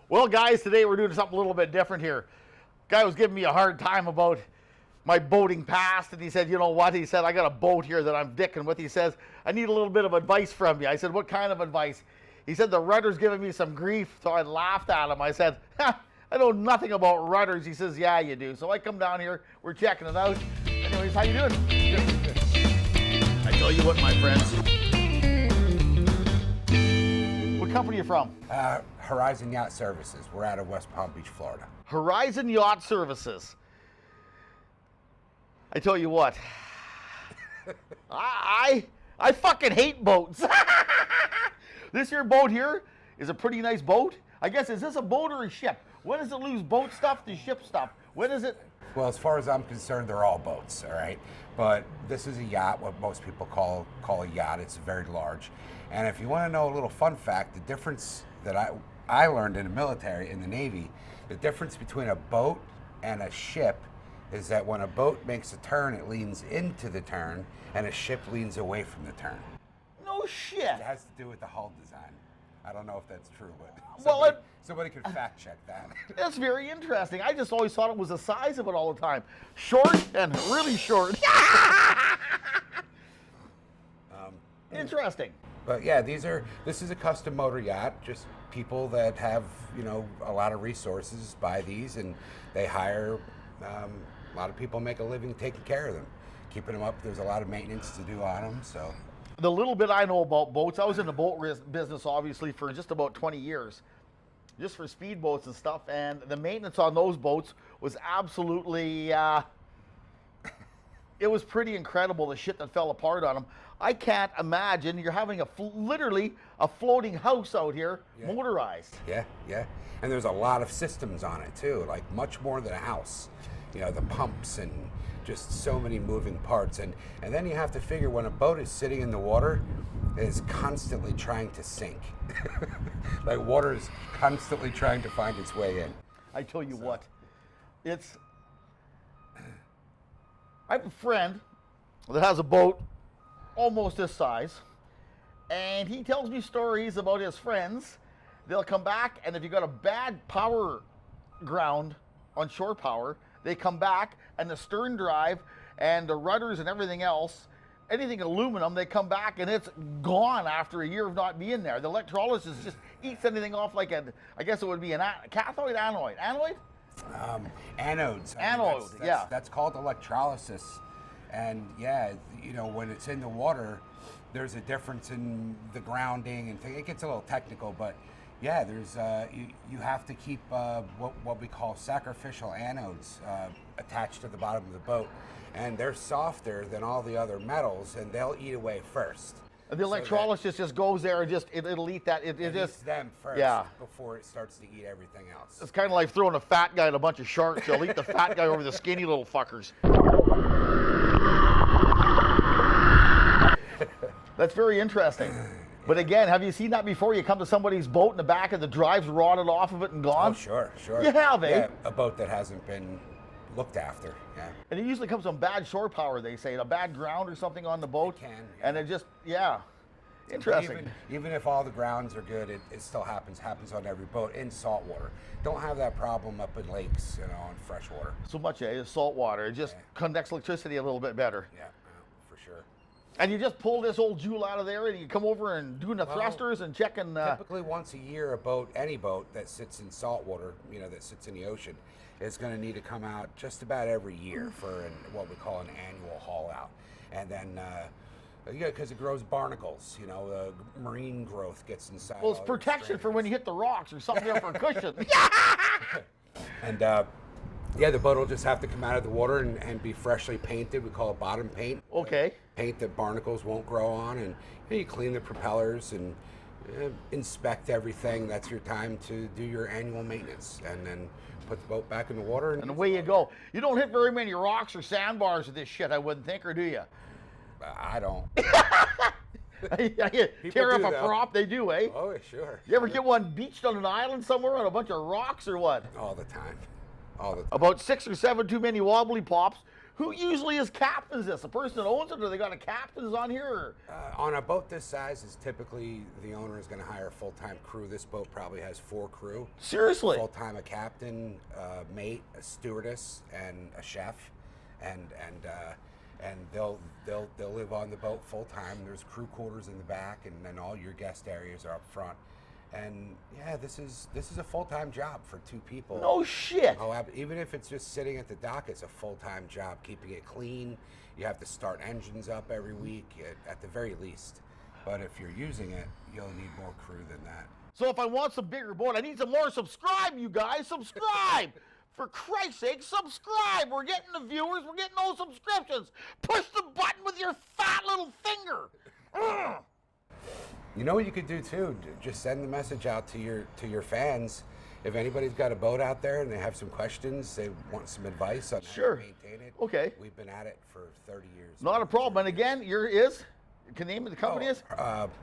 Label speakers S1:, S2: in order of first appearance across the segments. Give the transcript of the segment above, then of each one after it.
S1: Well, guys, today we're doing something a little bit different here. Guy was giving me a hard time about my boating past, and he said, you know what? He said, I got a boat here that I'm dicking with. He says, I need a little bit of advice from you. I said, what kind of advice? He said, the rudder's giving me some grief, so I laughed at him. I said, ha, I know nothing about rudders. He says, yeah, you do. So I come down here, we're checking it out. Anyways, how you doing? Good. I tell you what, my friends. What company are you from?
S2: Horizon Yacht Services. We're out of West Palm Beach, Florida.
S1: Horizon Yacht Services. I tell you what, I fucking hate boats. This here boat here is a pretty nice boat. I guess, is this a boat or a ship? When does it lose boat stuff to ship stuff? When is it?
S2: Well, as far as I'm concerned, they're all boats, all right? But this is a yacht, what most people call a yacht. It's very large. And if you want to know a little fun fact, the difference that I learned in the military, in the Navy, the difference between a boat and a ship is that when a boat makes a turn, it leans into the turn, and a ship leans away from the turn.
S1: No shit.
S2: It has to do with the hull design. I don't know if that's true, but somebody could fact check that.
S1: That's very interesting. I just always thought it was the size of it all the time. Short and really short. Interesting.
S2: But yeah, this is a custom motor yacht. Just people that have, a lot of resources buy these, and they hire. A lot of people make a living taking care of them, keeping them up. There's a lot of maintenance to do on them. So,
S1: the little bit I know about boats, I was in the boat business obviously for just about 20 years, just for speedboats and stuff. And the maintenance on those boats was absolutely, it was pretty incredible, the shit that fell apart on them. I can't imagine you're having literally a floating house out here, yeah. Motorized.
S2: Yeah. And there's a lot of systems on it too, like much more than a house. The pumps and just so many moving parts. And then you have to figure when a boat is sitting in the water, it is constantly trying to sink. Like water is constantly trying to find its way in.
S1: I tell you what, I have a friend that has a boat almost this size, and he tells me stories about his friends. They'll come back, and if you got a bad power ground on shore power, they come back, and the stern drive and the rudders and everything else, anything aluminum, they come back and it's gone after a year of not being there. The electrolysis just eats anything off like I guess it would be cathode, anodes. Anode, yeah.
S2: That's called electrolysis. And yeah, when it's in the water, there's a difference in the grounding and it gets a little technical, but yeah, there's you have to keep what we call sacrificial anodes attached to the bottom of the boat, and they're softer than all the other metals, and they'll eat away first.
S1: The electrolysis just goes there and it'll eat that. It just
S2: eats them first,
S1: yeah,
S2: before it starts to eat everything else.
S1: It's kind of like throwing a fat guy at a bunch of sharks. They'll eat the fat guy over the skinny little fuckers. That's very interesting. But again, have you seen that before? You come to somebody's boat and the back of the drive's rotted off of it and gone?
S2: Oh, sure.
S1: You have, eh?
S2: Yeah, a boat that hasn't been looked after, yeah.
S1: And it usually comes from bad shore power, they say, a bad ground or something on the boat.
S2: It can. Yeah.
S1: And it just, yeah. Interesting.
S2: Even if all the grounds are good, it still happens on every boat in saltwater. Don't have that problem up in lakes, in freshwater.
S1: So much, salt water. It just conducts electricity a little bit better.
S2: Yeah, for sure.
S1: And you just pull this old jewel out of there and you come over and doing the thrusters and checking.
S2: Typically once a year, any boat that sits in salt water, that sits in the ocean, is going to need to come out just about every year for what we call an annual haul out. And then, because it grows barnacles, marine growth gets inside.
S1: Well, it's protection for when you hit the rocks or something there for a cushion.
S2: And the boat will just have to come out of the water and be freshly painted. We call it bottom paint.
S1: Okay.
S2: Paint that barnacles won't grow on, and you clean the propellers and inspect everything. That's your time to do your annual maintenance, and then put the boat back in the water.
S1: And away you go. You don't hit very many rocks or sandbars with this shit, I wouldn't think, or do you?
S2: I don't.
S1: Tear up a prop, they do, eh?
S2: Oh, sure.
S1: You ever get one beached on an island somewhere on a bunch of rocks or what?
S2: All the time.
S1: About 6 or 7 too many wobbly pops. Who usually is captains this? The person that owns it, or they got a captains on here? Or?
S2: On a boat this size, is typically the owner is going to hire a full-time crew. This boat probably has 4 crew.
S1: Seriously?
S2: Full-time, a captain, a mate, a stewardess, and a chef, and they'll live on the boat full-time. There's crew quarters in the back, and then all your guest areas are up front. And yeah, this is a full-time job for 2 people.
S1: No shit.
S2: Oh, even if it's just sitting at the dock, it's a full-time job. Keeping it clean, you have to start engines up every week at the very least. But if you're using it, you'll need more crew than that.
S1: So if I want some bigger boat, I need some more. Subscribe, you guys. Subscribe. For Christ's sake, subscribe. We're getting the viewers. We're getting those subscriptions. Push the button with your fat little finger. Ugh.
S2: You know what you could do too? Just send the message out to your fans. If anybody's got a boat out there and they have some questions, they want some advice on how to maintain it.
S1: Okay.
S2: We've been at it for 30 years.
S1: Not a problem. And again, can name of the company is?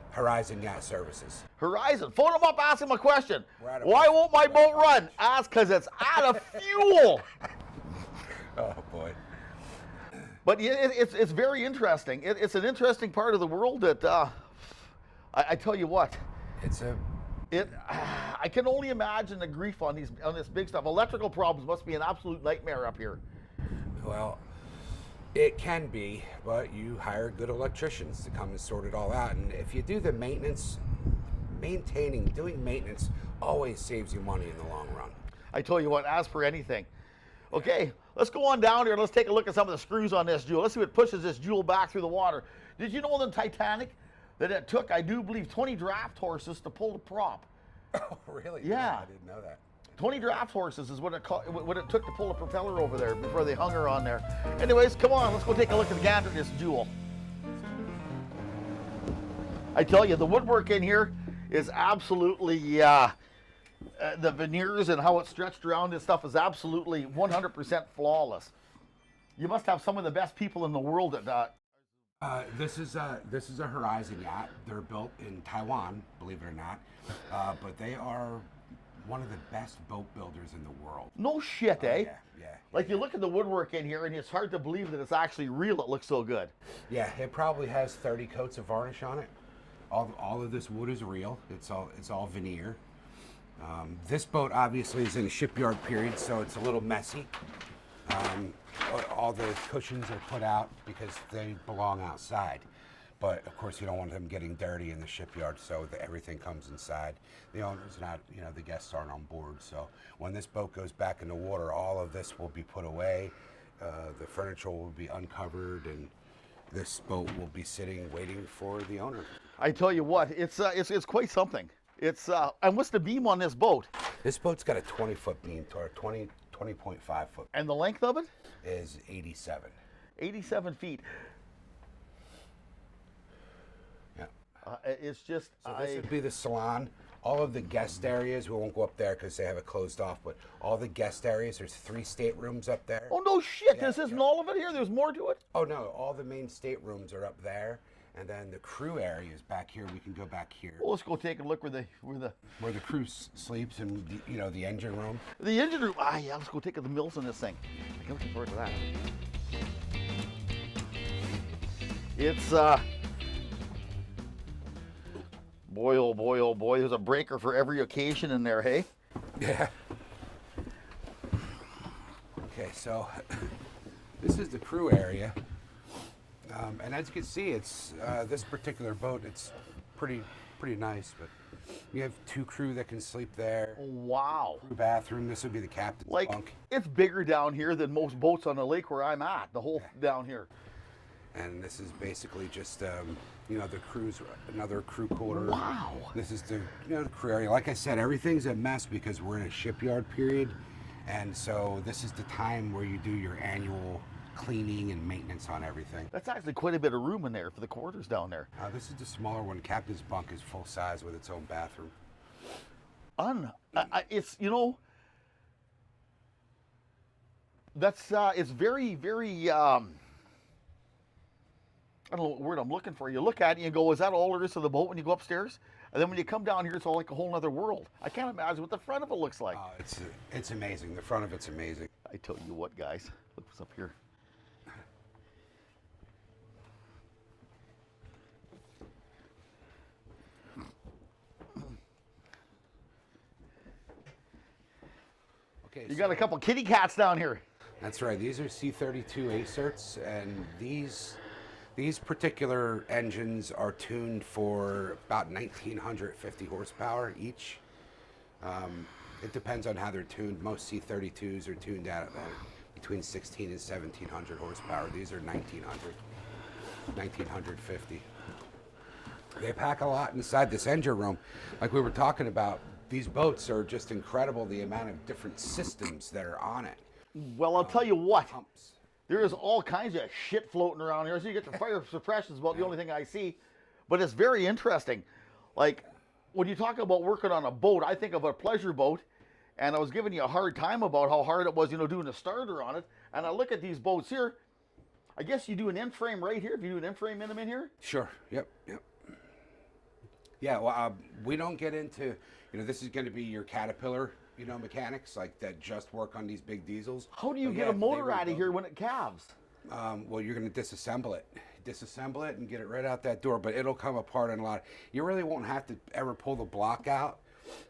S2: Horizon Yacht Services.
S1: Horizon. Phone them up, ask them a question.
S2: Right.
S1: Why won't my boat run? Ask because it's out of fuel.
S2: Oh boy.
S1: But it's very interesting. It's an interesting part of the world that I tell you what. I can only imagine the grief on this big stuff. Electrical problems must be an absolute nightmare up here.
S2: Well, it can be, but you hire good electricians to come and sort it all out. And if you do the maintenance, doing maintenance always saves you money in the long run.
S1: I tell you what, as for anything. Okay, let's go on down here and let's take a look at some of the screws on this jewel. Let's see what pushes this jewel back through the water. Did you know on the Titanic that it took, I do believe, 20 draft horses to pull the prop?
S2: Oh, really?
S1: Yeah.
S2: I didn't know that.
S1: 20 draft horses is what it took to pull the propeller over there before they hung her on there. Anyways, come on, let's go take a look at the gander of this jewel. I tell you, the woodwork in here is absolutely, the veneers and how it's stretched around this stuff is absolutely 100% flawless. You must have some of the best people in the world at that.
S2: This is a Horizon yacht. They're built in Taiwan, believe it or not, but they are one of the best boat builders in the world.
S1: No shit, eh?
S2: Yeah.
S1: Like you look at the woodwork in here and it's hard to believe that it's actually real. It looks so good.
S2: Yeah, it probably has 30 coats of varnish on it. All of this wood is real. It's all veneer. This boat obviously is in a shipyard period, so it's a little messy. All the cushions are put out because they belong outside. But of course you don't want them getting dirty in the shipyard, so everything comes inside. The owner's not, the guests aren't on board. So when this boat goes back in the water, all of this will be put away. The furniture will be uncovered, and this boat will be sitting waiting for the owner.
S1: I tell you what, it's quite something. And what's the beam on this boat?
S2: This boat's got a 20-foot beam, or 20.5 foot.
S1: And the length of it?
S2: Is 87.
S1: 87 feet.
S2: Yeah.
S1: It's just...
S2: So this would be the salon. All of the guest areas, we won't go up there because they have it closed off, but all the guest areas, there's 3 staterooms up there.
S1: Oh, no shit. This isn't all of it here? There's more to it?
S2: Oh, no. All the main staterooms are up there. And then the crew area is back here. We can go back here.
S1: Well, let's go take a look where the
S2: crew sleeps, and the engine room.
S1: The engine room. Yeah. Let's go take the mills on this thing. I'm looking forward to that. It's boy, oh boy, oh boy. There's a breaker for every occasion in there. Hey.
S2: Yeah. Okay, so this is the crew area. And as you can see, it's this particular boat. It's pretty nice, but you have 2 crew that can sleep there.
S1: Wow.
S2: Crew bathroom. This would be the captain's bunk.
S1: It's bigger down here than most boats on the lake where I'm at. The whole down here.
S2: And this is basically just the crew's another crew quarter.
S1: Wow.
S2: This is the the crew area. Like I said, everything's a mess because we're in a shipyard period, and so this is the time where you do your annual cleaning and maintenance on everything.
S1: That's actually quite a bit of room in there for the quarters down there.
S2: This is the smaller one. Captain's bunk is full size with its own bathroom.
S1: It's that's it's very, very I don't know what word I'm looking for. You look at it and you go, is that all there is to the boat when you go upstairs? And then when you come down here, it's all like a whole other world. I can't imagine what the front of it looks like.
S2: It's amazing. The front of it's amazing.
S1: I tell you what, guys, look what's up here.
S2: Okay.
S1: You got a couple kitty cats down here.
S2: That's right. These are C32 Acerts, and these particular engines are tuned for about 1,950 horsepower each. It depends on how they're tuned. Most C32s are tuned out between 16 and 1,700 horsepower. These are 1,950. They pack a lot inside this engine room. Like we were talking about, these boats are just incredible, the amount of different systems that are on it.
S1: Well, I'll tell you what.
S2: Pumps.
S1: There is all kinds of shit floating around here. So you get the fire suppression is about the only thing I see. But it's very interesting. Like, when you talk about working on a boat, I think of a pleasure boat. And I was giving you a hard time about how hard it was, doing a starter on it. And I look at these boats here. I guess you do an end frame right here. If you do an end frame in them in here.
S2: Sure. Yep. Yeah, well, we don't get into, this is going to be your Caterpillar, mechanics like that just work on these big diesels.
S1: How do you get a motor out of here when it calves?
S2: Well, you're going to disassemble it and get it right out that door, but it'll come apart in a lot. You really won't have to ever pull the block out.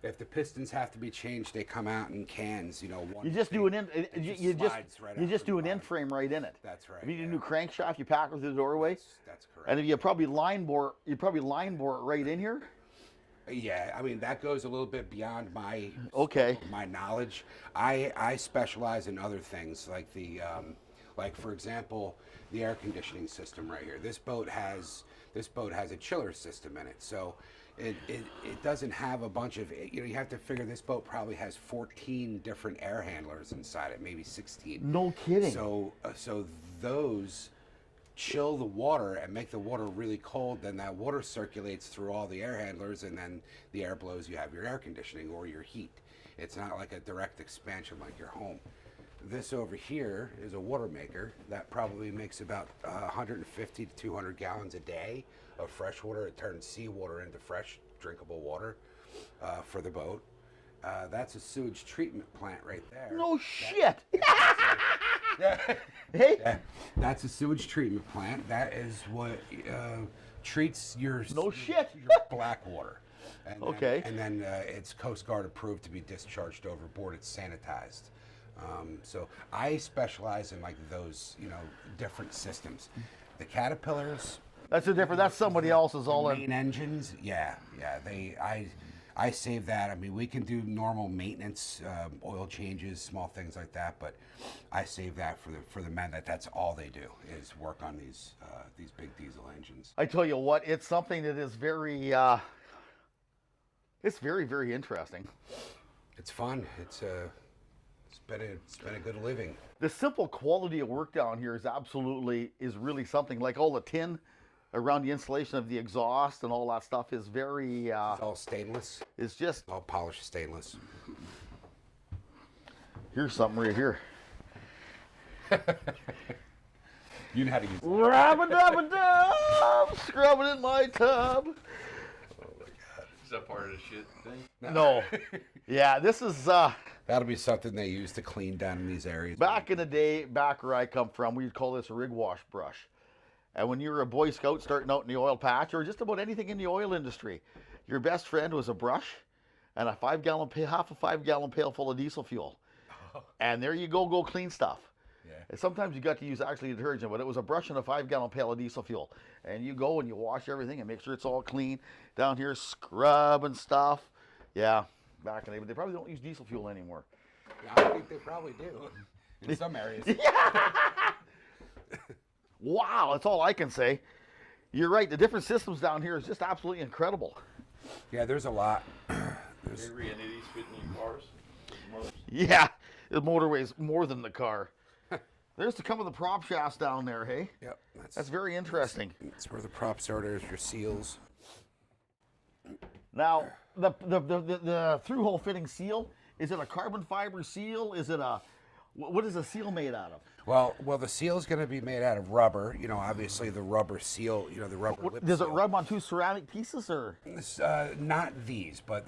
S2: If the pistons have to be changed, they come out in cans. You just do an
S1: end frame right in it.
S2: That's right.
S1: If you need a new crankshaft, you pack it through the doorway.
S2: That's correct.
S1: And if you probably line bore it right in here.
S2: Yeah, I mean that goes a little bit beyond my my knowledge. I specialize in other things like like for example the air conditioning system right here. This boat has a chiller system in it, so it doesn't have a bunch of you have to figure this boat probably has 14 different air handlers inside it, maybe 16.
S1: No kidding.
S2: So those chill the water and make the water really cold, then that water circulates through all the air handlers, and then the air blows, you have your air conditioning or your heat. It's not like a direct expansion like your home. This over here is a water maker that probably makes about 150 to 200 gallons a day of fresh water. It turns seawater into fresh drinkable water for the boat. That's a sewage treatment plant right there.
S1: No shit.
S2: Hey? Yeah, that's a sewage treatment plant. That is what treats your your black water. And then it's Coast Guard approved to be discharged overboard. It's sanitized. So I specialize in like those, different systems. The Caterpillars.
S1: That's somebody else's all in.
S2: Main engines. Yeah. I save that. I mean, we can do normal maintenance, oil changes, small things like that, but I save that for the men. That's all they do is work on these big diesel engines.
S1: I tell you what, it's something that is very, it's very, very interesting.
S2: It's fun. It's been a good living.
S1: The simple quality of work down here is really something. Like all the tin around the installation of the exhaust and all that stuff is very...
S2: it's all stainless.
S1: It's just...
S2: all polished stainless.
S1: Here's something right here.
S2: You know how to use it.
S1: Rabba-dabba-dub! Scrub it in my tub.
S3: Oh my God. Is that part of the shit thing?
S1: No. Yeah, this is...
S2: That'll be something they use to clean down in these areas.
S1: Back in the day, back where I come from, we'd call this a rig wash brush. And when you were a Boy Scout starting out in the oil patch, or just about anything in the oil industry, your best friend was a brush and half a 5-gallon pail full of diesel fuel. And there you go clean stuff.
S2: Yeah.
S1: And sometimes you got to use actually detergent, but it was a brush and a 5-gallon pail of diesel fuel. And you go and you wash everything and make sure it's all clean. Down here, scrub and stuff. Yeah, back in the day, but they probably don't use diesel fuel anymore.
S2: I think they probably do in some areas.
S1: Yeah. Wow, that's all I can say. You're right. The different systems down here is just absolutely incredible.
S2: Yeah, there's a lot.
S3: Avery, any of these fit in your cars?
S1: Yeah, the motorway's more than the car. There's the come of the prop shafts down there, hey?
S2: Yep.
S1: That's very interesting.
S2: That's where the props are. There's your seals.
S1: Now, the through-hole fitting seal, is it a carbon fiber seal? Is it what is a seal made out of?
S2: Well, the seal's going to be made out of rubber. You know, obviously the rubber seal. You know, the rubber lip
S1: Does it
S2: seal.
S1: rub on two ceramic pieces or?
S2: Not these, but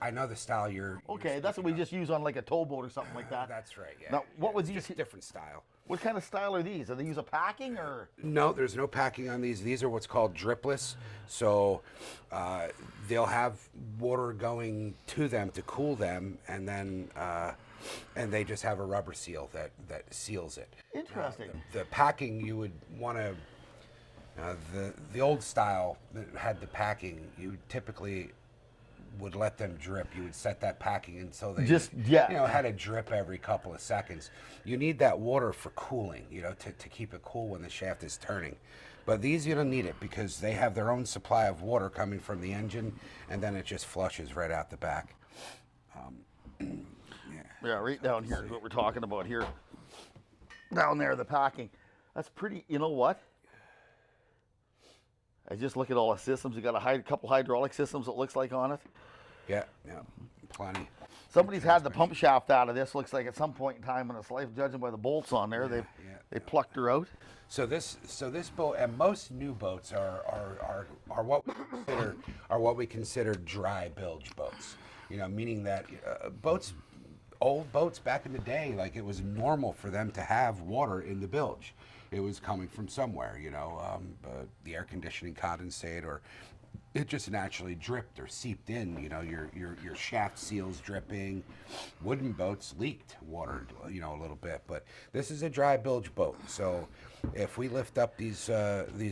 S2: I know the style you're.
S1: Okay, that's what we just use on like a towboat or something like that.
S2: That's right. Yeah.
S1: Now, what would
S2: It's
S1: these?
S2: just different style.
S1: What kind of style are these? Are they use a packing or?
S2: No, there's no packing on these. These are what's called dripless. So they'll have water going to them to cool them, and then and they just have a rubber seal that seals it.
S1: Interesting.
S2: The packing you would want to. The old style that had the packing, you typically would let them drip. You would set that packing until they had a drip every couple of seconds. You need that water for cooling, to keep it cool when the shaft is turning. But these you don't need it because they have their own supply of water coming from the engine, and then it just flushes right out the back.
S1: Yeah, right down here is what we're talking about here. Down there, the packing. That's pretty. You know what? I just look at all the systems. You got a couple hydraulic systems. It looks like on it.
S2: Yeah, plenty.
S1: Somebody's had the pump shaft out of this. Looks like at some point in time in its life, judging by the bolts on there, they plucked her out.
S2: So this boat, and most new boats are what we consider dry bilge boats. Meaning that old boats back in the day, like it was normal for them to have water in the bilge. It was coming from somewhere, the air conditioning condensate, or it just naturally dripped or seeped in. Your shaft seals dripping. Wooden boats leaked water, a little bit. But this is a dry bilge boat, so if we lift up these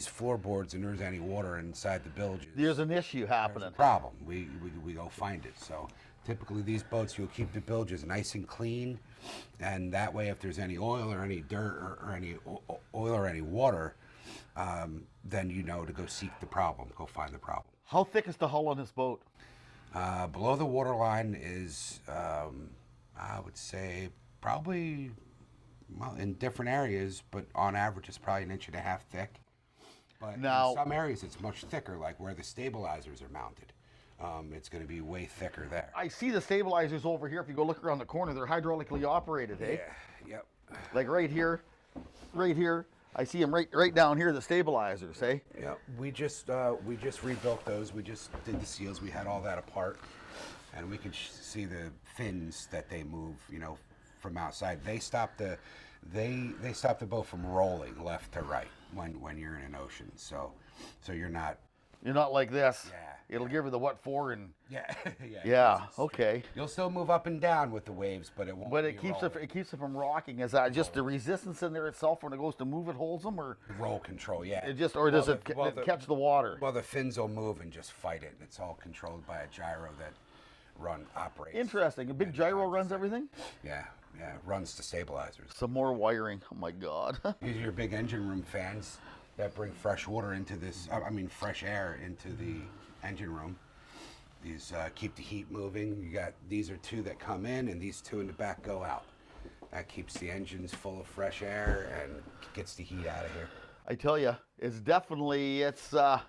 S2: floorboards and there's any water inside the bilges,
S1: there's an issue happening.
S2: There's a problem. We go find it. So typically these boats, you'll keep the bilges nice and clean, and that way if there's any oil or any dirt or any oil or any water, then to go seek the problem, go find the problem.
S1: How thick is the hull on this boat?
S2: Below the waterline is, I would say, probably, in different areas, but on average it's probably 1.5 inches thick. But
S1: now,
S2: in some areas it's much thicker, like where the stabilizers are mounted. It's going to be way thicker there.
S1: I see the stabilizers over here. If you go look around the corner, they're hydraulically operated, eh?
S2: Yeah, yep.
S1: Like right here. I see them right down here, the stabilizers, eh?
S2: Yeah, we just rebuilt those. We just did the seals. We had all that apart, and we could see the fins that they move, from outside. They stop the boat from rolling left to right when you're in an ocean. So you're not
S1: like this.
S2: Yeah.
S1: It'll give her the what for and
S2: yeah.
S1: Yeah. Okay.
S2: You'll still move up and down with the waves, but it won't.
S1: But it keeps it from rocking. Is that just the resistance in there itself when it goes to move? It holds them, or
S2: roll control? Yeah.
S1: Does it catch the water?
S2: Well, the fins will move and just fight it. It's all controlled by a gyro that operates.
S1: Interesting. A big gyro runs everything.
S2: Yeah. Runs the stabilizers.
S1: Some more wiring. Oh my God.
S2: These are your big engine room fans that bring fresh water into this. Fresh air into the engine room. These keep the heat moving. These are two that come in, and these two in the back go out. That keeps the engines full of fresh air and gets the heat out of here.
S1: I tell you, it's definitely it's a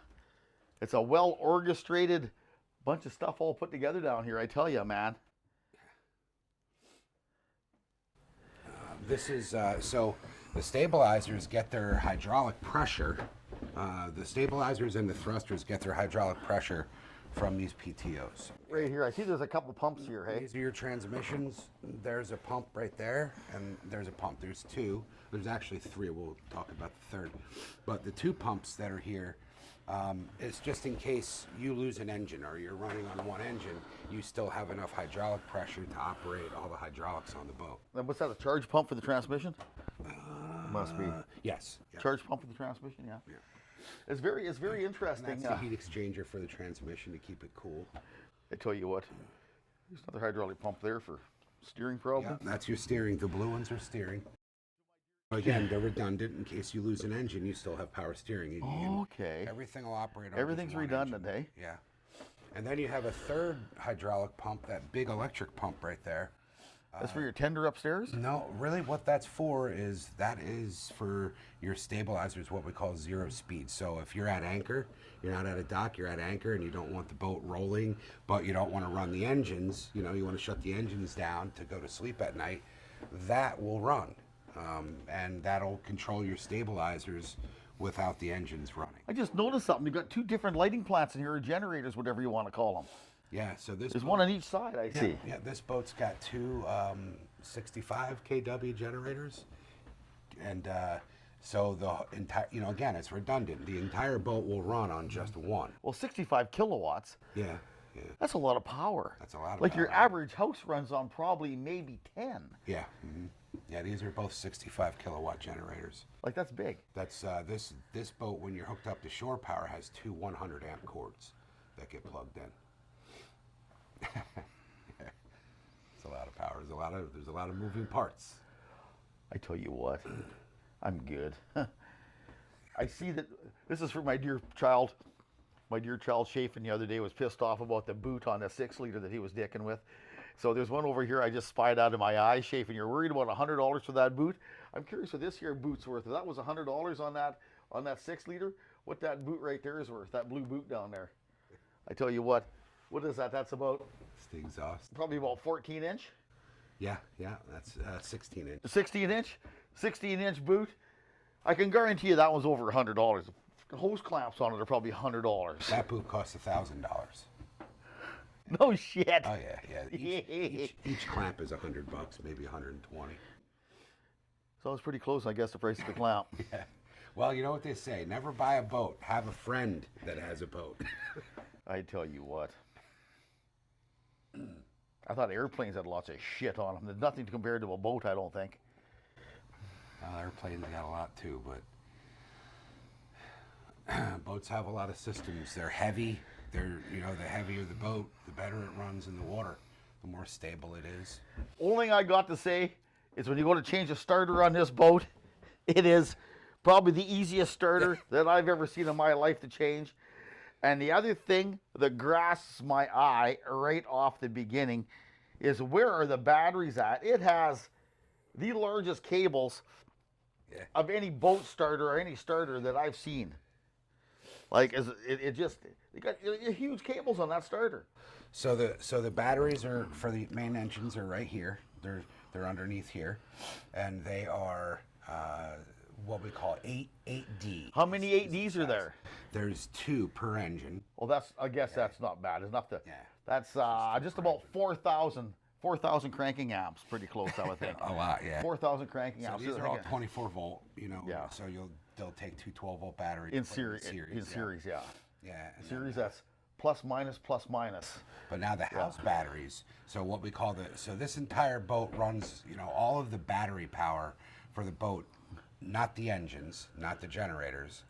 S1: well orchestrated bunch of stuff all put together down here. I tell you, man.
S2: This is so the stabilizers get their hydraulic pressure. The stabilizers and the thrusters get their hydraulic pressure from these PTOs.
S1: Right here, I see there's a couple pumps here, hey?
S2: These are your transmissions. There's a pump right there, and there's a pump. There's two. There's actually three. We'll talk about the third. But the two pumps that are here, it's just in case you lose an engine or you're running on one engine, you still have enough hydraulic pressure to operate all the hydraulics on the boat.
S1: And what's that, a charge pump for the transmission? Must be.
S2: Yes. Yeah.
S1: Charge pump for the transmission, yeah. It's very interesting.
S2: And that's the heat exchanger for the transmission to keep it cool.
S1: I tell you what, there's another hydraulic pump there for steering probably.
S2: Yeah, that's your steering. The blue ones are steering. Again, they're redundant. In case you lose an engine, you still have power steering.
S1: Okay.
S2: Everything will operate on
S1: Everything's
S2: one
S1: redundant,
S2: engine.
S1: eh?
S2: Yeah. And then you have a third hydraulic pump, that big electric pump right there.
S1: That's for your tender upstairs?
S2: No, really what that's for is for your stabilizers, what we call zero speed. So if you're at anchor, you're not at a dock, you're at anchor, and you don't want the boat rolling, but you don't want to run the engines, you want to shut the engines down to go to sleep at night, that will run. and that'll control your stabilizers without the engines running.
S1: I just noticed something. You've got 2 different lighting plants in here, or generators, whatever you want to call them.
S2: Yeah, so this
S1: There's
S2: boat-
S1: one on each side, I see.
S2: Yeah, this boat's got 2 65 kW generators, and so the entire, again, it's redundant. The entire boat will run on just one.
S1: Well, 65 kilowatts,
S2: Yeah.
S1: that's a lot of power.
S2: That's a lot of
S1: Like your
S2: power.
S1: average house runs on probably maybe 10.
S2: Yeah. Yeah, these are both 65 kilowatt generators.
S1: Like, that's big.
S2: That's this boat, when you're hooked up to shore power, has 2 100 amp cords that get plugged in. It's a lot of power. There's a lot of moving parts.
S1: I tell you what, I'm good. I see that this is for my dear child. My dear child Chafin the other day was pissed off about the boot on the 6-liter that he was dicking with. So there's one over here I just spied out of my eye. Chafin, you're worried about $100 for that boot? I'm curious what this here boot's worth. If that was $100 on that 6-liter, what that boot right there is worth, that blue boot down there. I tell you what is that? That's about
S2: It's the exhaust.
S1: probably about 14 inch.
S2: Yeah, that's 16 inch.
S1: 16-inch boot. I can guarantee you that one's over $100. The hose clamps on it are probably $100.
S2: That boot costs $1,000.
S1: No shit.
S2: Oh yeah. Each clamp is $100, maybe 120.
S1: So it's pretty close, I guess, the price of the clamp.
S2: Yeah. Well, you know what they say: never buy a boat. Have a friend that has a boat.
S1: I tell you what. I thought airplanes had lots of shit on them. There's nothing compared to a boat, I don't think.
S2: Airplanes got a lot too, but boats have a lot of systems. They're heavy. The heavier the boat, the better it runs in the water, the more stable it is.
S1: Only thing I got to say is when you go to change a starter on this boat, it is probably the easiest starter that I've ever seen in my life to change. And the other thing that grasps my eye right off the beginning is, where are the batteries at? It has the largest cables of any boat starter or any starter that I've seen. Like, you got huge cables on that starter.
S2: So the batteries are for the main engines are right here. They're underneath here, and they are what we call 8D.
S1: How many 8Ds are there?
S2: There's 2 per engine.
S1: Well, I guess that's not bad. It's enough to.
S2: Yeah.
S1: That's just about 4,000 cranking amps. Pretty close, I would think.
S2: A lot, yeah.
S1: 4,000 cranking
S2: So
S1: amps.
S2: these are all 24 volt,
S1: Yeah.
S2: So they'll take 2 12-volt batteries.
S1: in
S2: put
S1: series. In
S2: yeah.
S1: series, yeah.
S2: Yeah. and
S1: Series,
S2: then,
S1: that's plus minus plus minus.
S2: but now the house batteries. So what we call this entire boat runs, all of the battery power for the boat, not the engines, not the generators.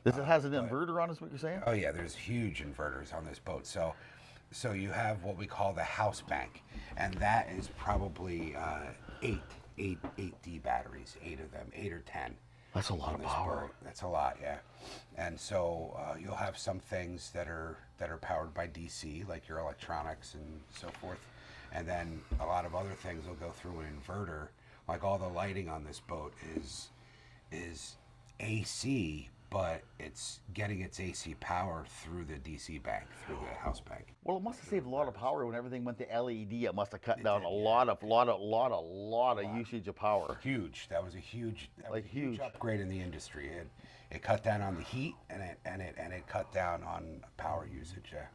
S1: It has an inverter on, is what you're saying?
S2: Oh yeah, there's huge inverters on this boat. So you have what we call the house bank, and that is probably 8D batteries, 8 of them, 8 or 10.
S1: That's a lot of
S2: on this
S1: power.
S2: boat. That's a lot, yeah. And so you'll have some things that are powered by DC, like your electronics and so forth, and then a lot of other things will go through an inverter. Like all the lighting on this boat is AC, but it's getting its AC power through the DC bank, through the house bank.
S1: Well, it must have saved a lot of power when everything went to LED. It must have cut down a lot of usage of power.
S2: Huge. That was a huge,
S1: Huge.
S2: upgrade in the industry. It cut down on the heat and it cut down on power usage. Yeah.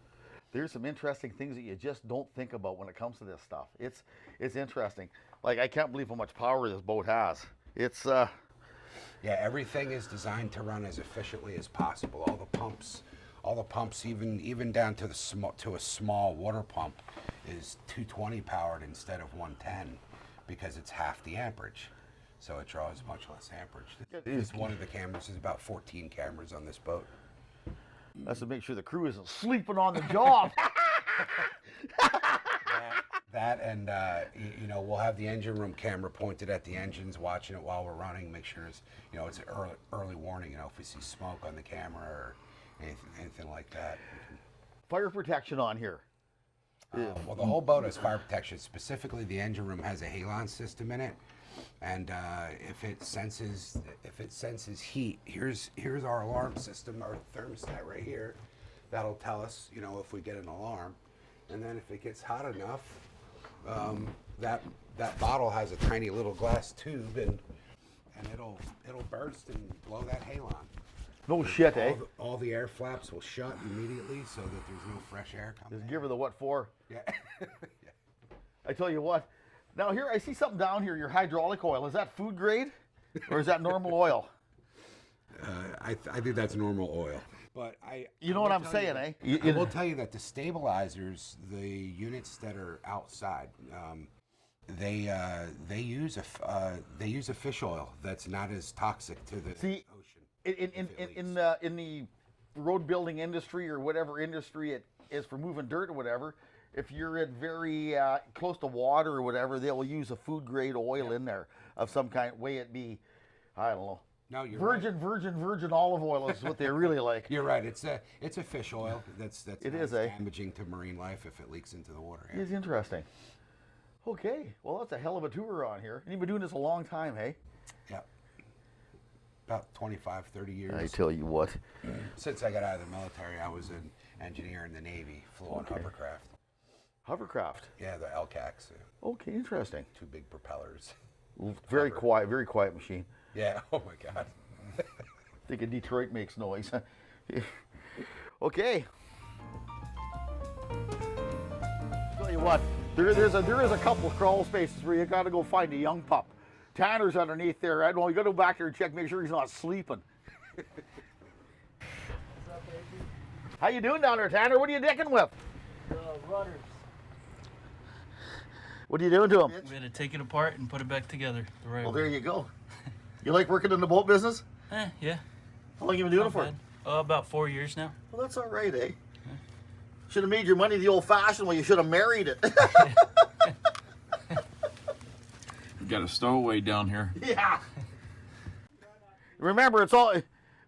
S1: There's some interesting things that you just don't think about when it comes to this stuff. It's interesting. Like, I can't believe how much power this boat has. It's
S2: Yeah, everything is designed to run as efficiently as possible. All the pumps, even down to a small water pump, is 220 powered instead of 110, because it's half the amperage, so it draws much less amperage. It's one of the cameras. There's about 14 cameras on this boat.
S1: that's to make sure the crew isn't sleeping on the job.
S2: That and we'll have the engine room camera pointed at the engines, watching it while we're running. Make sure it's an early warning. If we see smoke on the camera or anything like that.
S1: Fire protection on here.
S2: Well, the whole boat has fire protection. Specifically, the engine room has a halon system in it, and if it senses heat, here's our alarm system, our thermostat right here. That'll tell us, if we get an alarm, and then if it gets hot enough, that bottle has a tiny little glass tube, and and it'll burst and blow that halon.
S1: No shit, eh?
S2: All the air flaps will shut immediately so that there's no fresh air coming
S1: Just
S2: in.
S1: give her the what for.
S2: Yeah.
S1: I tell you what. Now here, I see something down here. Your hydraulic oil. Is that food grade, or is that normal oil?
S2: I think that's normal oil. But
S1: You know what I'm saying, eh?
S2: I will tell you that the stabilizers, the units that are outside, they use a fish oil that's not as toxic to the ocean.
S1: In the road building industry or whatever industry it is for moving dirt or whatever, if you're at very close to water or whatever, they'll use a food grade oil in there of some kind. Way it be, I don't know.
S2: No, you're
S1: virgin olive oil is what they really like.
S2: You're right. It's a fish oil that's not
S1: is,
S2: damaging to marine life if it leaks into the water.
S1: It's interesting. Okay, well that's a hell of a tour on here. And you've been doing this a long time, hey?
S2: Yeah. About 25, 30 years.
S1: I tell you what.
S2: Since I got out of the military, I was an engineer in the Navy, flew on hovercraft.
S1: Hovercraft?
S2: Yeah, the LCACs.
S1: Okay, interesting.
S2: 2 big propellers.
S1: Very quiet machine.
S2: Yeah, oh my God.
S1: I think Detroit makes noise. Okay. Tell you what, there is a couple of crawl spaces where you got to go find a young pup. Tanner's underneath there. I don't know. You got to go back there and check, make sure he's not sleeping.
S4: What's up, baby?
S1: How you doing down there, Tanner? What are you dicking with?
S4: Rudders.
S1: What are you doing to him?
S4: We had to take it apart and put it back together the right
S1: Well,
S4: way.
S1: there you go. You like working in the boat business?
S4: Yeah.
S1: How long you been doing it
S4: Not
S1: for?
S4: bad. About 4 years now.
S1: Well, that's all right, eh? Should have made your money the old-fashioned way. You should have married it.
S3: We got a stowaway down here.
S1: Yeah. Remember, it's all.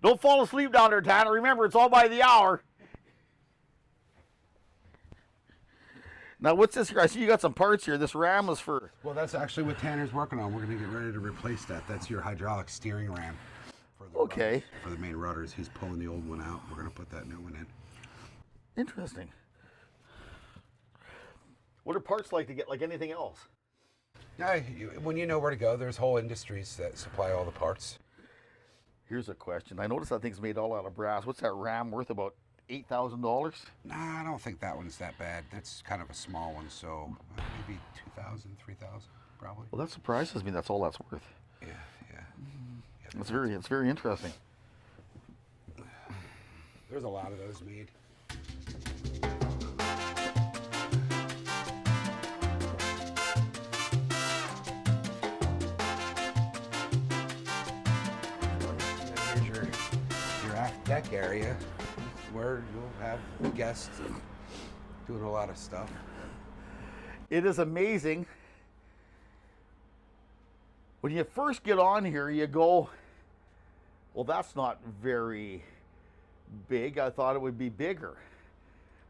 S1: Don't fall asleep down there, Tanner. Remember, it's all by the hour. Now, what's this here? I see you got some parts here. This ram is for.
S2: Well, that's actually what Tanner's working on. We're going to get ready to replace that. That's your hydraulic steering ram. For the
S1: Okay.
S2: rudders, for the main rudders. He's pulling the old one out. We're going to put that new one in.
S1: Interesting. What are parts like to get like anything else?
S2: Yeah, when you know where to go, there's whole industries that supply all the parts.
S1: Here's a question. I noticed that thing's made all out of brass. What's that ram worth? About $8,000?
S2: Nah, I don't think that one's that bad. That's kind of a small one, so maybe 2,000, 3,000, probably.
S1: Well, that surprises me. That's all that's worth.
S2: Yeah.
S1: It's very interesting.
S2: There's a lot of those made. Here's your aft deck area where you'll have guests and doing a lot of stuff.
S1: It is amazing. When you first get on here, you go, well, that's not very big. I thought it would be bigger.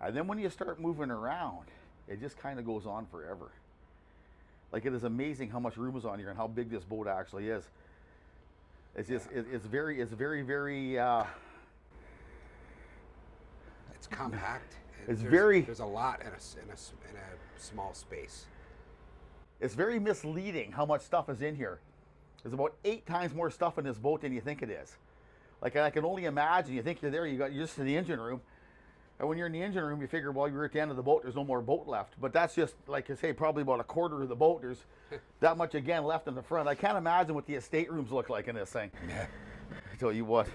S1: And then when you start moving around, it just kind of goes on forever. Like, it is amazing how much room is on here and how big this boat actually is. It's just, it's very,
S2: It's compact.
S1: It's
S2: There's a lot in a small space.
S1: It's very misleading how much stuff is in here. There's about 8 times more stuff in this boat than you think it is. Like, I can only imagine. You think you're there, you're just in the engine room. And when you're in the engine room, you figure, well, you're at the end of the boat, there's no more boat left. But that's just, like I say, probably about a quarter of the boat. There's that much, again, left in the front. I can't imagine what the estate rooms look like in this thing.
S2: Yeah.
S1: I tell you what.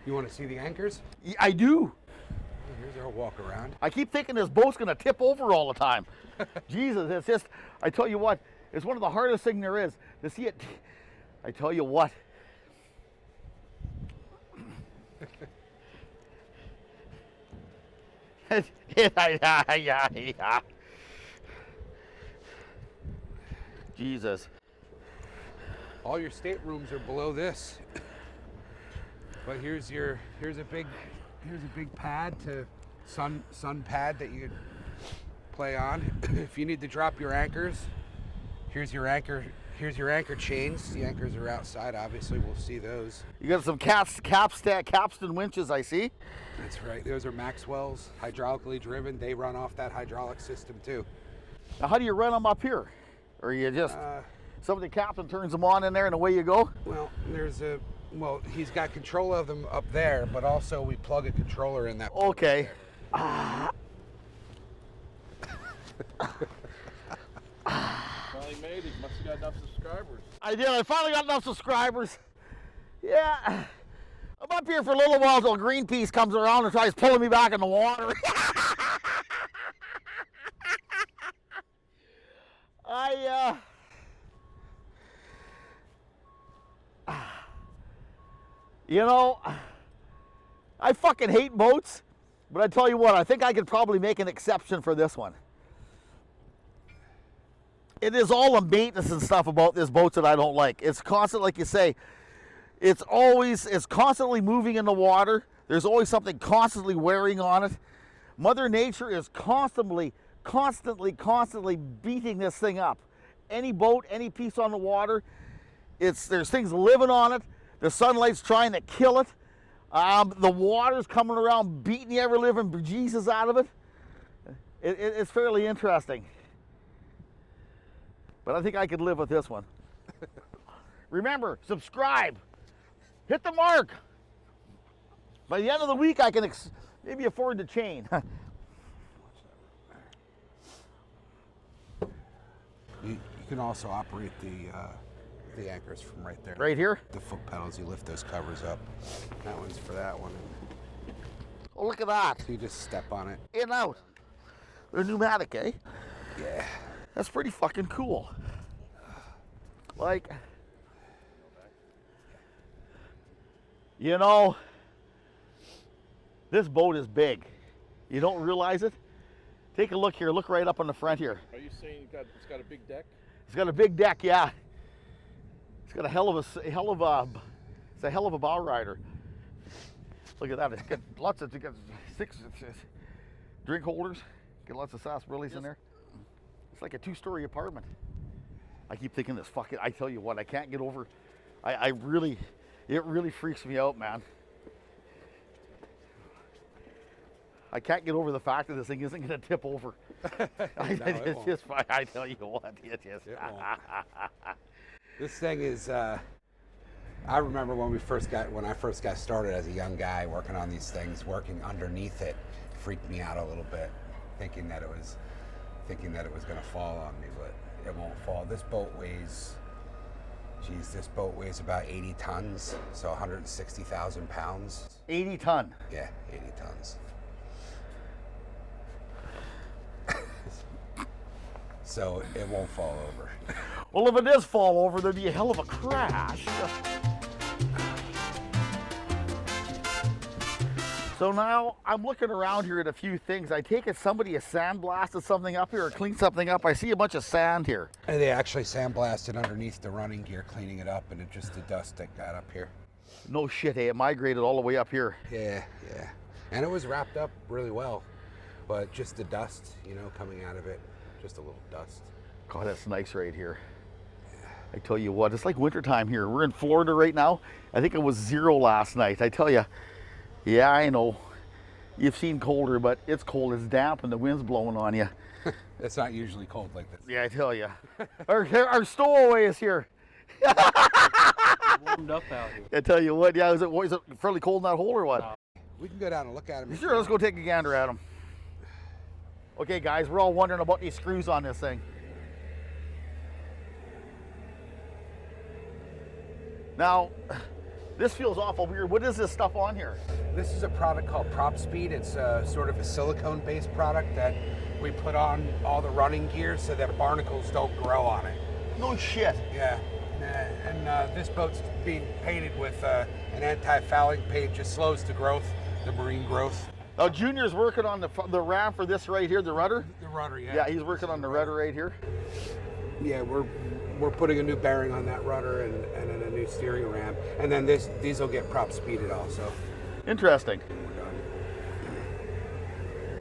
S2: You want to see the anchors?
S1: I do.
S2: Here's our walk around.
S1: I keep thinking this boat's going to tip over all the time. Jesus, it's just, I tell you what, it's one of the hardest things there is to see it. I tell you what. Jesus.
S2: All your staterooms are below this. But here's a big pad to sun pad that you could play on. If you need to drop your anchors, here's your anchor chains. The anchors are outside, obviously we'll see those.
S1: You got some capstan winches, I see.
S2: That's right. Those are Maxwell's, hydraulically driven. They run off that hydraulic system too.
S1: Now, how do you run them up here? Or you just Some of the captain turns them on in there and away you go.
S2: Well, he's got control of them up there, but also we plug a controller in that.
S1: Okay.
S3: Finally made it. Must have got enough subscribers.
S1: I did. I finally got enough subscribers. Yeah. I'm up here for a little while till Greenpeace comes around and tries pulling me back in the water. You know, I fucking hate boats, but I tell you what, I think I could probably make an exception for this one. It is all the maintenance and stuff about this boat that I don't like. It's constant, like you say, it's constantly moving in the water. There's always something constantly wearing on it. Mother Nature is constantly beating this thing up. Any boat, any piece on the water, there's things living on it. The sunlight's trying to kill it. The water's coming around beating the ever-living bejesus out of it. It's fairly interesting. But I think I could live with this one. Remember, subscribe. Hit the mark. By the end of the week, I can maybe afford the chain.
S2: You can also operate the anchors from right there.
S1: Right here?
S2: The foot pedals, you lift those covers up. That one's for that one.
S1: Oh, look at that.
S2: So you just step on it.
S1: In and out. They're pneumatic, eh?
S2: Yeah.
S1: That's pretty fucking cool. Like, you know, this boat is big. You don't realize it? Take a look here. Look right up on the front here.
S3: Are you saying it's got a big deck?
S1: It's got a big deck, yeah. It's got a hell of a bow rider. Look at that. It's got it's got 6 drink holders. Got lots of sarsaparillas in there. It's like a 2-story apartment. I keep thinking this fucking, I tell you what, I can't get over, it really freaks me out, man. I can't get over the fact that this thing isn't going to tip over. I tell you what, it is.
S2: It won't. This thing is, I remember when I first got started as a young guy working on these things, working underneath it freaked me out a little bit, thinking that it was going to fall on me, but it won't fall. This boat weighs about 80 tons, so 160,000 pounds.
S1: 80 ton.
S2: Yeah, 80 tons. So it won't fall over.
S1: Well, if it does fall over, there'd be a hell of a crash. So now I'm looking around here at a few things. I take it somebody has sandblasted something up here or cleaned something up. I see a bunch of sand here.
S2: And they actually sandblasted underneath the running gear, cleaning it up, and it just the dust that got up here.
S1: No shit, hey, it migrated all the way up here.
S2: Yeah. And it was wrapped up really well, but just the dust, coming out of it, just a little dust.
S1: God, that's nice right here. I tell you what, it's like wintertime here. We're in Florida right now. I think it was 0 last night. I tell you, yeah, I know. You've seen colder, but it's cold. It's damp and the wind's blowing on you.
S2: It's not usually cold like this.
S1: Yeah, I tell you. Our stowaway is here.
S4: Warmed up out here.
S1: I tell you what, yeah, is it fairly cold in that hole or what?
S2: We can go down and look at him.
S1: Sure, let's go take a gander at him. Okay, guys, we're all wondering about these screws on this thing. Now, this feels awful weird. What is this stuff on here?
S2: This is a product called Prop Speed. It's sort of a silicone-based product that we put on all the running gear so that barnacles don't grow on it.
S1: No shit.
S2: Yeah, and this boat's being painted with an anti-fouling paint, just slows the growth, the marine growth.
S1: Now, Junior's working on the ram for this right here, the rudder?
S2: The rudder, yeah.
S1: Yeah, he's working on the rudder right here.
S2: Yeah, we're putting a new bearing on that rudder and then a new steering ram, and then these will get prop speeded also.
S1: Interesting.
S2: We're done.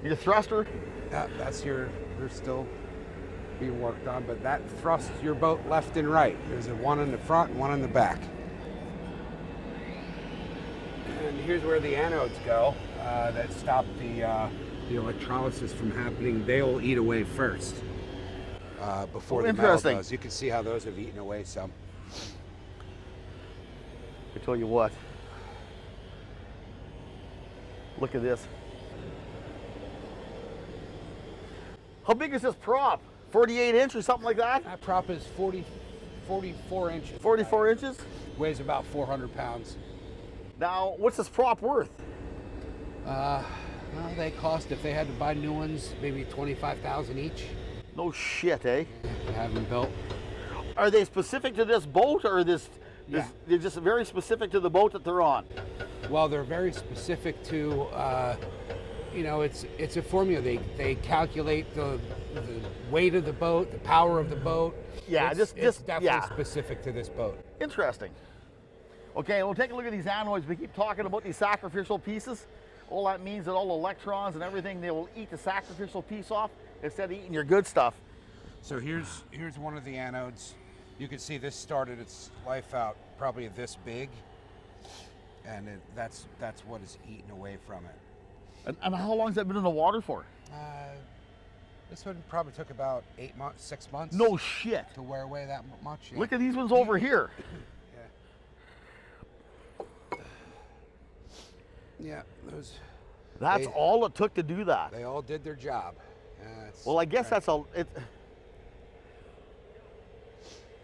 S1: Your thruster?
S2: They're still being worked on, but that thrusts your boat left and right. There's one in the front and one in the back. And here's where the anodes go that stop the electrolysis from happening. They'll eat away first. before
S1: Oh,
S2: the metal
S1: interesting.
S2: does. You can see how those have eaten away some.
S1: I tell you what. Look at this. How big is this prop? 48 inch or something like that?
S2: That prop is 44 inches.
S1: 44 inches?
S2: Weighs about 400 pounds.
S1: Now, what's this prop worth?
S2: Well, they cost, if they had to buy new ones, maybe 25,000 each
S1: No shit, eh?
S2: to have them built.
S1: Are they specific to this boat, or
S2: Yeah.
S1: they're just very specific to the boat that they're on?
S2: Well, they're very specific to, you know, it's a formula. They calculate the weight of the boat, the power of the boat.
S1: Yeah,
S2: it's definitely
S1: yeah.
S2: specific to this boat.
S1: Interesting. Okay, we'll take a look at these anodes. We keep talking about these sacrificial pieces. All that means that all the electrons and everything, they will eat the sacrificial piece off instead of eating your good stuff.
S2: So here's one of the anodes. You can see this started its life out probably this big, and that's what is eaten away from it.
S1: And how long has that been in the water for?
S2: This one probably took about 8 months, 6 months.
S1: No shit.
S2: To wear away that much. Yeah.
S1: Look at these ones over here.
S2: Yeah, those.
S1: That's all it took to do that.
S2: They all did their job.
S1: Well, I guess that's a.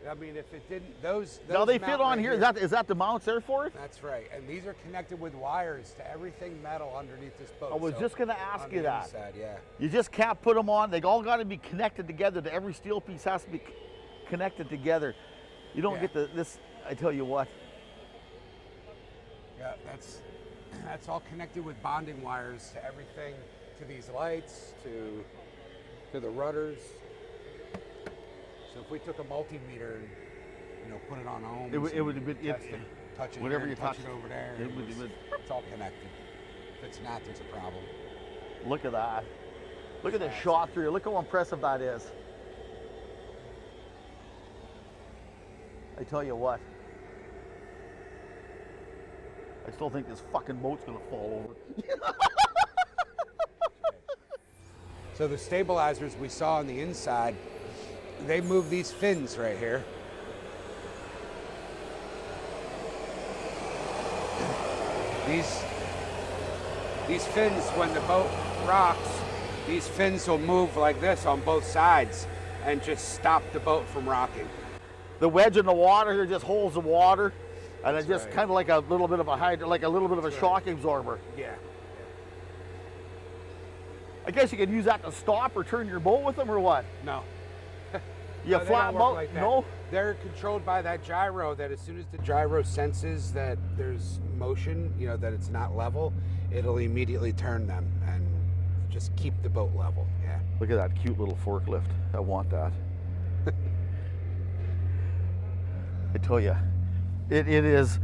S2: I mean, if it didn't, those
S1: Now they fit
S2: mount
S1: on
S2: right
S1: here. Is that the mounts there for it?
S2: That's right, and these are connected with wires to everything metal underneath this boat.
S1: I was just going to ask you that.
S2: Inside, yeah.
S1: You just can't put them on. They all got to be connected together. Every steel piece has to be connected together. You don't get this. I tell you what.
S2: Yeah, that's all connected with bonding wires to everything, to these lights, to the rudders. So if we took a multimeter and, you know, put it on ohms,
S1: it would have been
S2: touch it
S1: whatever
S2: here,
S1: you
S2: touch
S1: touch
S2: it over there. It's all connected. If it's not, there's a problem.
S1: Look at that. Look at the shot through. Look how impressive that is. I tell you what. I still think this fucking boat's gonna fall over.
S2: So the stabilizers we saw on the inside, they move these fins right here. These fins, when the boat rocks, these fins will move like this on both sides and just stop the boat from rocking.
S1: The wedge in the water here just holds the water, and it's just
S2: right.
S1: kind of like a little bit of a shock absorber.
S2: Yeah.
S1: I guess you could use that to stop or turn your boat with them, or what?
S2: No.
S1: You
S2: No, they
S1: flat
S2: don't work
S1: boat?
S2: like that.
S1: No.
S2: They're controlled by that gyro. That as soon as the gyro senses that there's motion, you know, that it's not level, it'll immediately turn them and just keep the boat level. Yeah.
S1: Look at that cute little forklift. I want that. I tell you, it's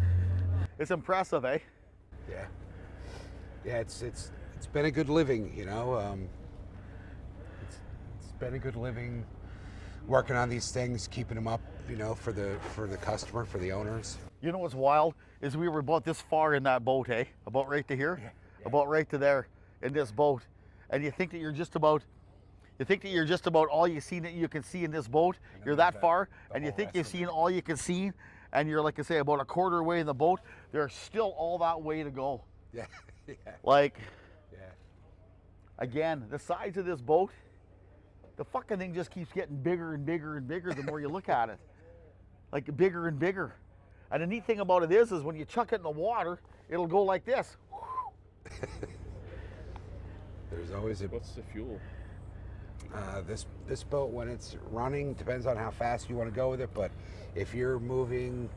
S1: impressive, eh?
S2: Yeah. Yeah. It's been a good living, you know. It's been a good living. Working on these things, keeping them up, you know, for the customer, for the owners.
S1: You know what's wild is we were about this far in that boat, eh? About right to here, about right to there in this boat, and you think that you're just about all you can see in this boat. You're that far, and you think you've seen all you can see, and you're, like I say, about a quarter way in the boat. There's still all that way to go.
S2: Yeah. Yeah.
S1: Like,
S2: Yeah.
S1: again, the size of this boat. The fucking thing just keeps getting bigger and bigger and bigger the more you look at it. Like bigger and bigger. And the neat thing about it is when you chuck it in the water, it'll go like this.
S2: There's always a.
S3: What's the fuel?
S2: This boat, when it's running, depends on how fast you want to go with it. But if you're moving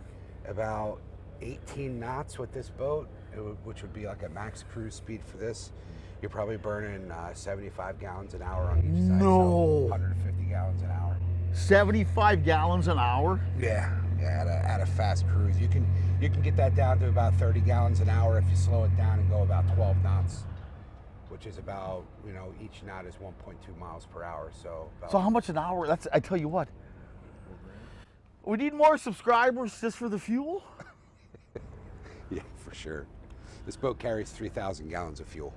S2: about 18 knots with this boat, which would be like a max cruise speed for this, you're probably burning 75 gallons an hour on each side.
S1: No.
S2: So 150 gallons an hour.
S1: 75 gallons an hour?
S2: Yeah, at a fast cruise. You can get that down to about 30 gallons an hour if you slow it down and go about 12 knots, which is about, you know, each knot is 1.2 miles per hour. So
S1: how much an hour? I tell you what. We need more subscribers just for the fuel?
S2: Yeah, for sure. This boat carries 3,000 gallons of fuel.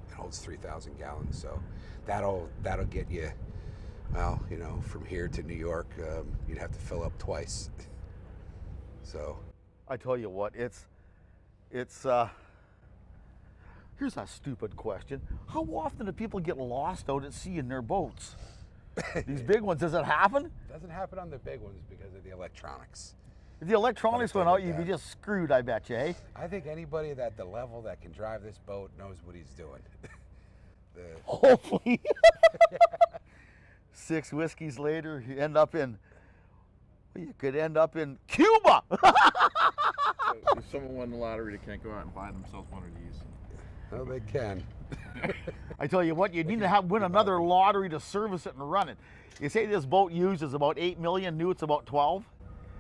S2: It holds 3,000 gallons, so that'll get you Well, you know, from here to New York, you'd have to fill up twice. So,
S1: I tell you what, it's here's a stupid question. How often do people get lost out at sea in their boats? These big ones, does it happen?
S2: doesn't happen on the big ones because of the electronics.
S1: If the electronics
S2: But I
S1: went out,
S2: think
S1: you'd be
S2: that-
S1: just screwed, I bet you, eh?
S2: I think anybody at the level that can drive this boat knows what he's doing.
S1: Hopefully. 6 whiskeys later, you end up in, well, you could end up in Cuba.
S3: If someone won the lottery, they can't go out and buy themselves one of these.
S2: Oh, they can.
S1: I tell you what, you need to win another lottery to service it and run it. You say this boat uses about 8 million, new it's about 12?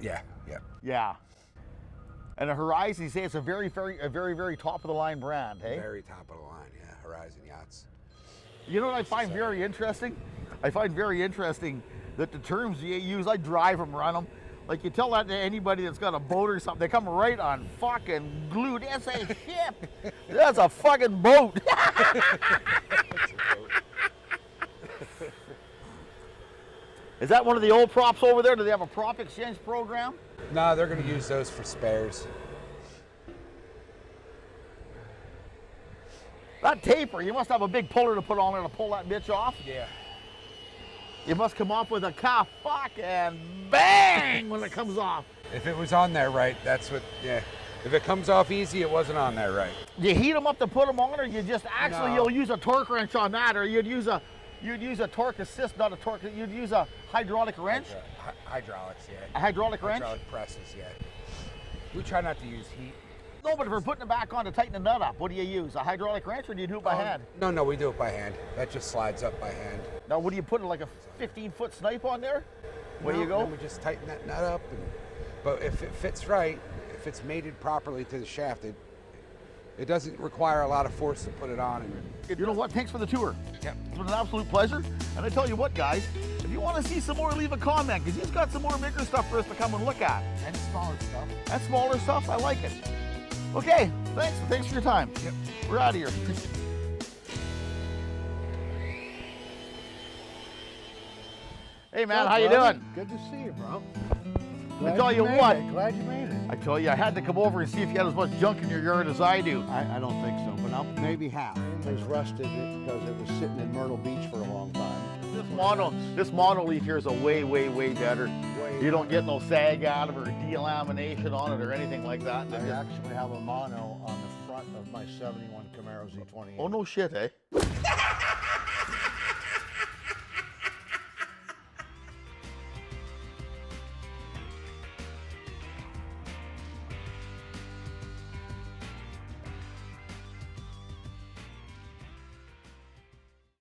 S2: Yeah, yeah.
S1: Yeah. And the Horizon, you say it's a very top of the line brand, hey?
S2: Very top of the line, yeah. Horizon Yachts.
S1: You know what I find very interesting? I find very interesting that the terms you use, I drive them, run them. Like you tell that to anybody that's got a boat or something, they come right on fucking glued. That's a ship. That's a fucking boat. Is that one of the old props over there? Do they have a prop exchange program?
S2: No, they're going to use those for spares.
S1: That taper, you must have a big puller to put on there to pull that bitch off.
S2: Yeah.
S1: You must come off with a cuff, fuck, and bang when it comes off.
S2: If it was on there right, that's what, yeah. If it comes off easy, it wasn't on there right.
S1: You heat them up to put them on, or you just actually
S2: No.
S1: you'll use a torque wrench on that, or you'd use a torque assist, not a torque. You'd use a hydraulic wrench,
S2: Hydraulics, yeah.
S1: a hydraulic wrench.
S2: Hydraulic presses, yeah. We try not to use heat.
S1: No, but if we're putting it back on to tighten the nut up, what do you use? A hydraulic wrench, or do you do it by hand?
S2: No, we do it by hand. That just slides up by hand.
S1: Now, what do you put, like a 15-foot snipe on there? Where you go?
S2: Then we just tighten that nut up. But if it fits right, if it's mated properly to the shaft, it doesn't require a lot of force to put it on.
S1: You know what? Thanks for the tour.
S2: Yep.
S1: It's been an absolute pleasure. And I tell you what, guys, if you want to see some more, leave a comment, because he's got some more bigger stuff for us to come and look at.
S2: And smaller stuff.
S1: That smaller stuff, I like it. Okay, thanks for your time.
S2: Yep.
S1: We're out of here. Hey man, how you doing?
S5: Good to see you, bro.
S1: I tell you what,
S5: Glad you made it.
S1: I tell you, I had to come over and see if you had as much junk in your yard as I do.
S5: I don't think so, but maybe half. It was rusted because it was sitting in Myrtle Beach for a long time.
S1: This monoleaf here is a way better. You don't get no sag out of it or delamination on it or anything like that.
S5: I actually have a mono on the front of my 71 Camaro Z28.
S1: Oh no shit, eh?